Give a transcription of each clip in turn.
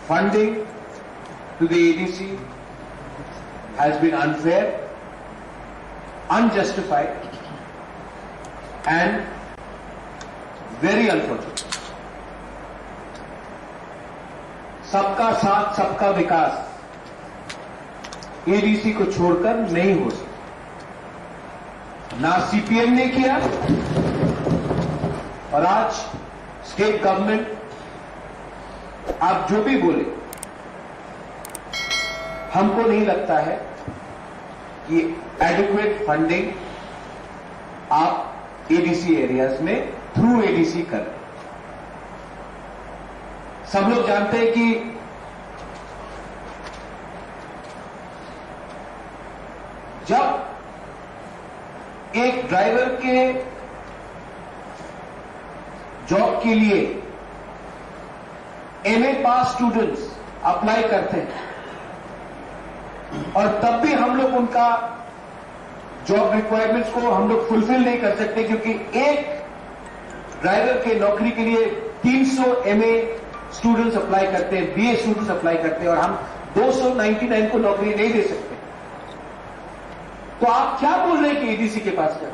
funding to the ADC has been unfair, unjustified and very unfortunate. सबका साथ सबका विकास ADC को छोड़कर नहीं हो सकता। ना सीपीएम ने किया और आज स्टेट गवर्नमेंट आप जो भी बोले, हमको नहीं लगता है कि एडिक्वेट फंडिंग आप एडीसी एरियाज में थ्रू एडीसी कर। सब लोग जानते हैं कि जब एक ड्राइवर के जॉब के लिए एमए पास स्टूडेंट्स अप्लाई करते हैं और तब भी हम लोग उनका जॉब रिक्वायरमेंट्स को हम लोग फुलफिल नहीं कर सकते, क्योंकि एक ड्राइवर के नौकरी के लिए 300 एमए स्टूडेंट्स अप्लाई करते हैं, बीए स्टूडेंट्स अप्लाई करते हैं और हम 299 को नौकरी नहीं दे सकते। तो आप क्या बोल रहे हैं कि एडीसी के पास क्या?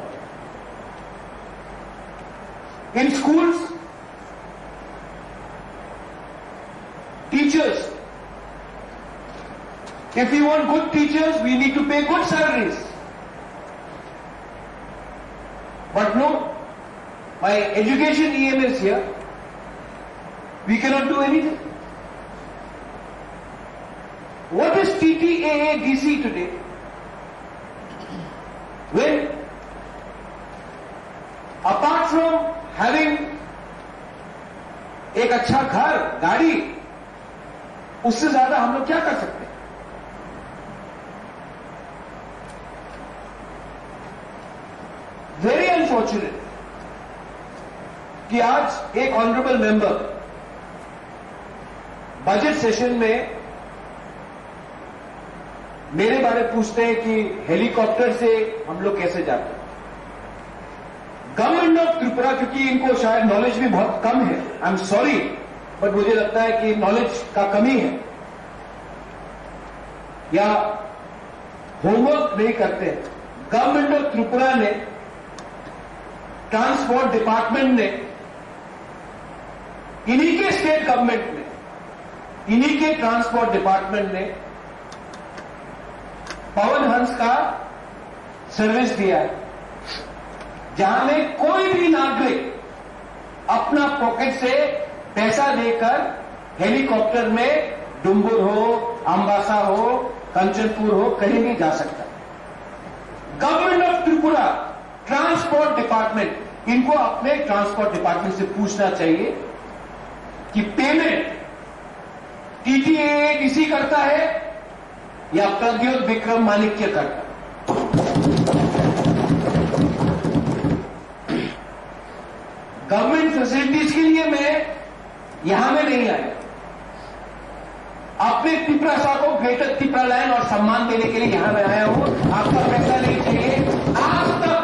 इन schools teachers, if we want good teachers, we need to pay good salaries. But no, my education EM is here. We cannot do anything. What is TTAA DC today? When, apart from having एक अच्छा घर, गाड़ी, उससे ज्यादा हम लोग क्या कर सकते हैं? वेरी अनफॉर्चुनेट कि आज एक ऑनरेबल मेंबर बजट सेशन में मेरे बारे पूछते हैं कि हेलीकॉप्टर से हम लोग कैसे जाते हैं। गवर्नमेंट ऑफ त्रिपुरा, क्योंकि इनको शायद नॉलेज भी बहुत कम है, आई एम सॉरी, बट मुझे लगता है कि नॉलेज का कमी है या होमवर्क नहीं करते। गवर्नमेंट ऑफ त्रिपुरा ने, ट्रांसपोर्ट डिपार्टमेंट ने, इन्हीं के स्टेट गवर्नमेंट ने, इन्हीं के ट्रांसपोर्ट डिपार्टमेंट ने पवन हंस का सर्विस दिया है, जहां में कोई भी नागरिक अपना पॉकेट से पैसा देकर हेलीकॉप्टर में डुम्बुर हो, अंबासा हो, कंचनपुर हो, कहीं भी जा सकता है। Government of Tripura, transport department, इनको अपने ट्रांसपोर्ट डिपार्टमेंट से पूछना चाहिए कि पेमेंट टीटीएडीसी करता है या प्रद्योत विक्रम माणिक्य करता है। गवर्नमेंट फैसिलिटीज के लिए मैं यहां में नहीं आया, अपने तिपरा शाह को ग्रेटर तिपरा लाइन और सम्मान देने के लिए यहां में आया हूं। आपका पैसा नहीं चाहिए। आज तक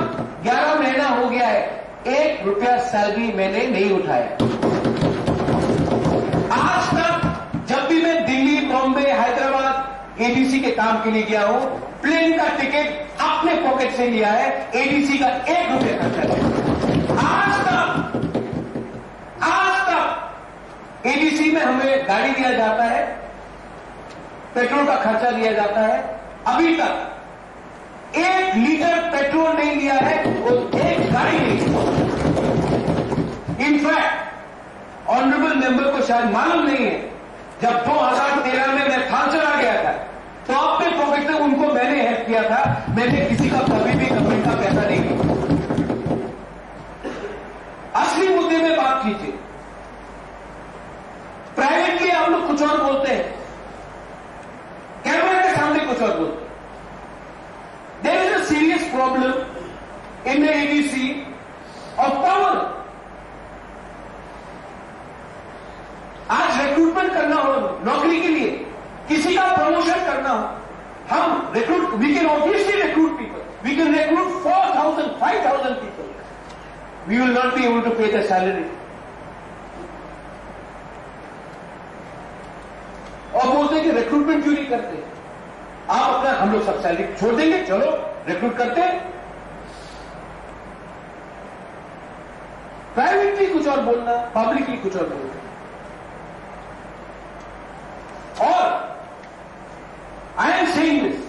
11 महीना हो गया है, 1 रुपया सैलरी मैंने नहीं उठाया। आज तक जब भी मैं दिल्ली, बॉम्बे, हैदराबाद एडीसी के काम के लिए गया हूं, प्लेन का टिकट अपने पॉकेट से लिया है, एडीसी का 1 रुपया खर्चा किया। आज तक एडीसी में हमें गाड़ी दिया जाता है, पेट्रोल का खर्चा दिया जाता है। अभी तक 1 लीटर पेट्रोल नहीं लिया है और 1 गाड़ी नहीं। इनफैक्ट ऑनरेबल मेंबर को शायद मालूम नहीं है, जब 2013 में मैं थान चला गया था तो अपने पॉकेट से उनको मैंने हेल्प किया था। मैंने किसी का कभी भी गवर्नमेंट का पैसा नहीं लिया। असली मुद्दे में बात कीजिए। प्राइवेटली आप लोग कुछ और बोलते हैं, कैमरे के सामने कुछ और बोलते हैं। There is a serious problem in the ADC of power. आज रिक्रूटमेंट करना हो नौकरी के लिए, किसी का प्रमोशन करना हो, हम recruit, we can obviously recruit people, we can recruit 4,000, 5,000 people, we will not be able to pay the salary. बोलते कि रिक्रूटमेंट क्यों नहीं करते? आप अपना, हम लोग सब सैलरी छोड़ देंगे, चलो रिक्रूट करते हैं। प्राइवेटली कुछ और बोलना, पब्लिकली कुछ और बोलना। और आई एम सेइंग दिस,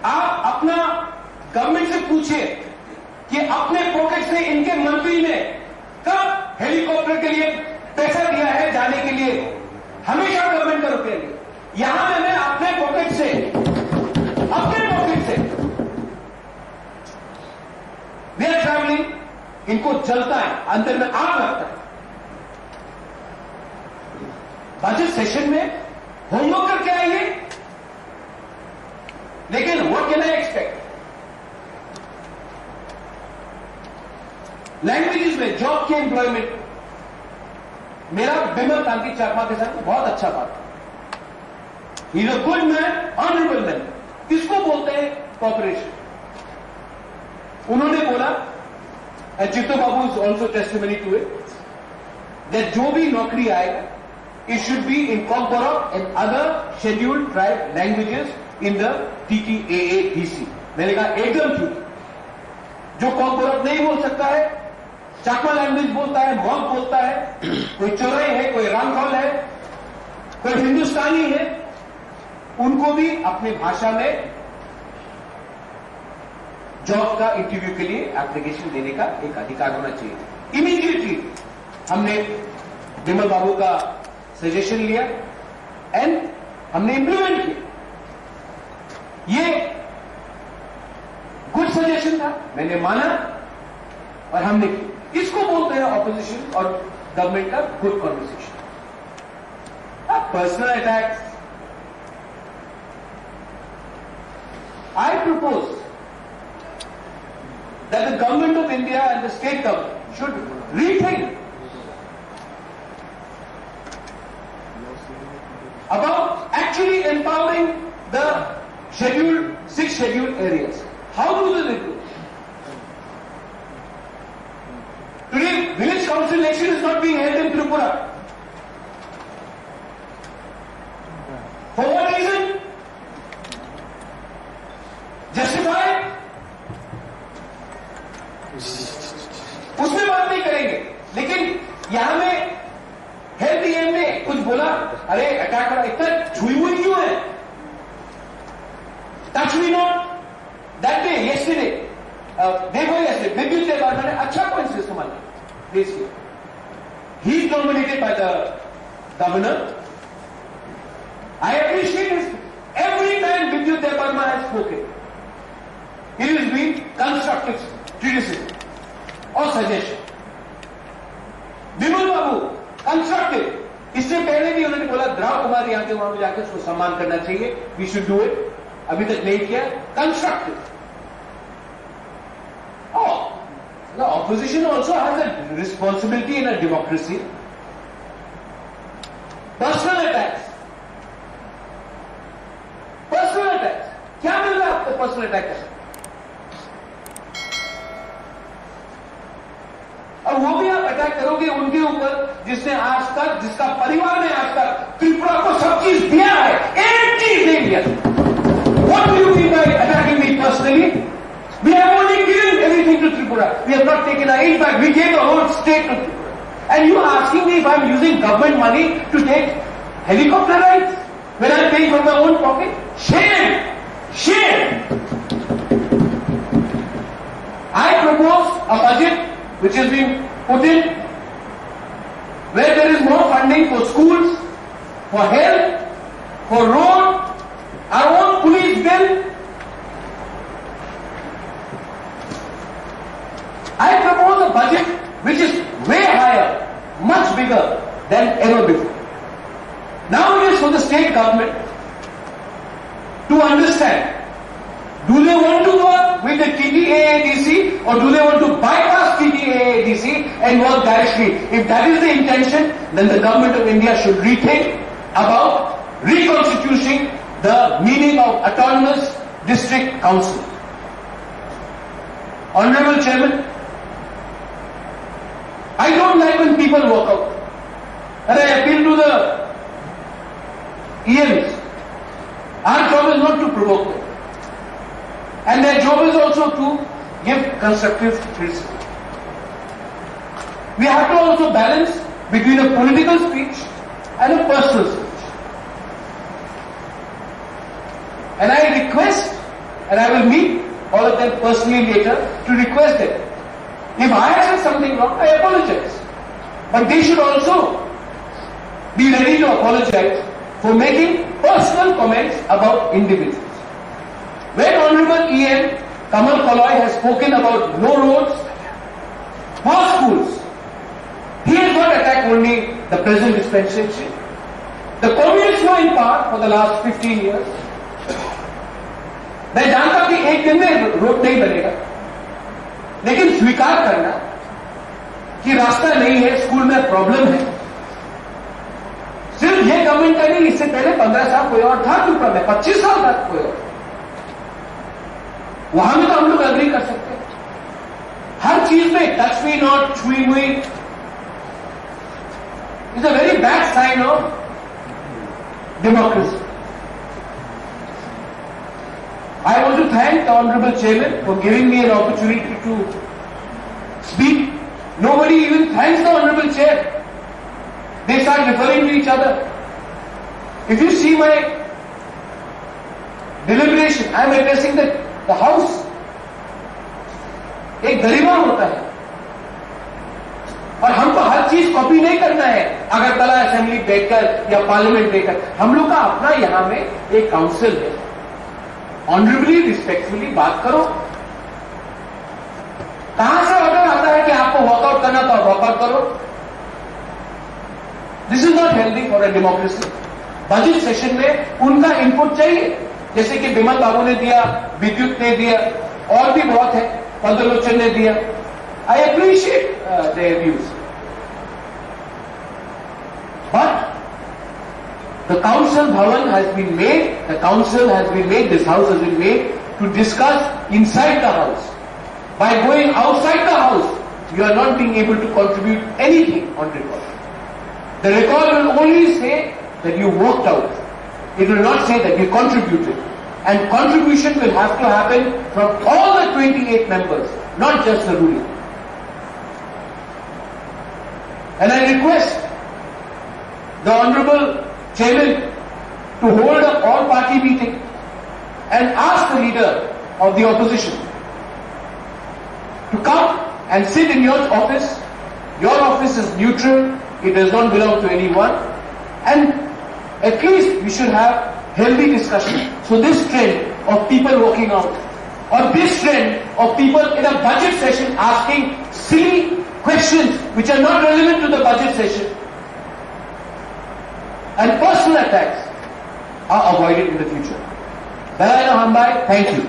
आप अपना गवर्नमेंट से पूछिए कि अपने पॉकेट से इनके मंत्री ने कब हेलीकॉप्टर के लिए पैसा दिया है जाने के लिए? हमेशा गवर्नमेंट का रुपया लिया। यहां मैंने अपने पॉकेट से वी आर ट्रैवलिंग, इनको जलता है, अंदर में आग लगता है। बजट सेशन में होमवर्क करके आइए, लेकिन what can I expect? Languages में जॉब के एम्प्लॉयमेंट, मेरा बिमल कांति चाकमा के साथ बहुत अच्छा बात है। He is a good man, honourable man. किसको बोलते हैं कॉर्पोरेशन? उन्होंने बोला, and Chitto babu is also testimony to it, that जो भी नौकरी आएगा it should be incorporated in other scheduled tribe languages in the TTAADC. मैंने कहा एकदम ठीक। जो कॉर्पोरेट नहीं बोल सकता है, चाकमा लैंग्वेज बोलता है, मॉग बोलता है, कोई चोरई है, कोई रामखोल है, कोई हिंदुस्तानी है, उनको भी अपनी भाषा में जॉब का इंटरव्यू के लिए एप्लीकेशन देने का एक अधिकार होना चाहिए। इमीडिएटली हमने विमल बाबू का सजेशन लिया एंड हमने इंप्लीमेंट किया। ये गुड सजेशन था, मैंने माना और हमने किया। इसको बोलते हैं ऑपोजिशन और गवर्नमेंट का good conversation. Personal attacks, I propose that the government of India and the state government should rethink about actually empowering the six scheduled areas. How do they do? Today, village council election is not being held in Tripura. For what reason? Justify? उसमें बात नहीं करेंगे, लेकिन यहां में health DM ने कुछ बोला, अरे अटैक करा, इतना छुई हुई क्यों है? Touch me not that day yesterday, देखो यस्टरडे विद्युत देववर्मा ने अच्छा कॉन्सेंसस माना देश के। He is nominated by the governor. I appreciate his every time Bidyut Debbarma has spoken, it is been constructive criticism और सजेशन। विमल बाबू कंस्ट्रक्टिव, इससे पहले भी उन्होंने बोला द्राव कुमार यहां के वहां में जाकर उसको सम्मान करना चाहिए, वी शुड डू इट, अभी तक नहीं किया। Constructive. The opposition also has a responsibility in a democracy. Personal attacks, personal attacks, क्या मिल रहा है आपको पर्सनल अटैक का? और वो भी आप अटैक करोगे उनके ऊपर जिसने आज तक, जिसका परिवार ने आज तक त्रिपुरा को सब चीज दिया है, एक चीज नहीं दिया। What do you mean by attacking me personally? We have only given everything to Tripura. We have not taken an inch back. We gave the whole state to Tripura. And you are asking me if I am using government money to take helicopter rides when I am paying from my own pocket? Shame! Shame! I propose a budget which is being put in, where there is more funding for schools, for health, for road, our own police bill. I propose a budget which is way higher, much bigger than ever before. Now it is for the state government to understand, do they want to work with the TTAADC or do they want to bypass TTAADC and work directly? If that is the intention, then the government of India should rethink about reconstituting the meaning of autonomous district council. Honorable Chairman, I don't like when people walk out. And I appeal to the EMs. Our job is not to provoke them. And their job is also to give constructive criticism. We have to also balance between a political speech and a personal speech. And I request, and I will meet all of them personally later to request them. If I have said something wrong, I apologize. But they should also be ready to apologize for making personal comments about individuals. When Honorable EM Kamal Kaloi has spoken about no roads, poor schools, he has not attacked only the present dispensation. The communists were in power for the last 15 years. मैं जानता कि एक दिन में road नहीं बनेगा, लेकिन स्वीकार करना कि रास्ता नहीं है, स्कूल में प्रॉब्लम है, सिर्फ ये गवर्नमेंट का नहीं, इससे पहले 15 साल कोई और था ऊपर में, 25 साल तक कोई और, वहां में तो हम लोग एग्री कर सकते हैं. हर चीज में टच मी नॉट, छुई मुई is a very bad sign of democracy. I want to thank the Honorable Chairman for giving me an opportunity to speak. Nobody even thanks the Honorable Chair. They start referring to each other. If you see my deliberation, I am addressing the House. एक गरिमा होता है और हमको हर चीज copy नहीं करना है. Agartala assembly बैठकर या पार्लियामेंट बैठकर, हम लोग का अपना यहां में एक काउंसिल है. ऑनरेबली, रिस्पेक्टफुली बात करो. कहां से ऑर्डर आता है कि आपको वॉकआउट करना तो वॉकआउट करो? This is not healthy for a democracy. Budget session में उनका इनपुट चाहिए, जैसे कि विमल बाबू ने दिया, विद्युत ने दिया, और भी बहुत है, पद्मलोचन ने दिया. I appreciate their views. But the council bhavan has been made, this house has been made to discuss inside the house. By going outside the house, you are not being able to contribute anything on record. The record will only say that you worked out. It will not say that you contributed. And contribution will have to happen from all the 28 members, not just the ruling. And I request the Honorable Chairman to hold an all-party meeting and ask the leader of the opposition to come and sit in your office. Your office is neutral, it does not belong to anyone, and at least we should have healthy discussion. So this trend of people walking out, or this trend of people in a budget session asking silly questions which are not relevant to the budget session, and personal attacks are avoided in the future. Balaina Hambai, thank you.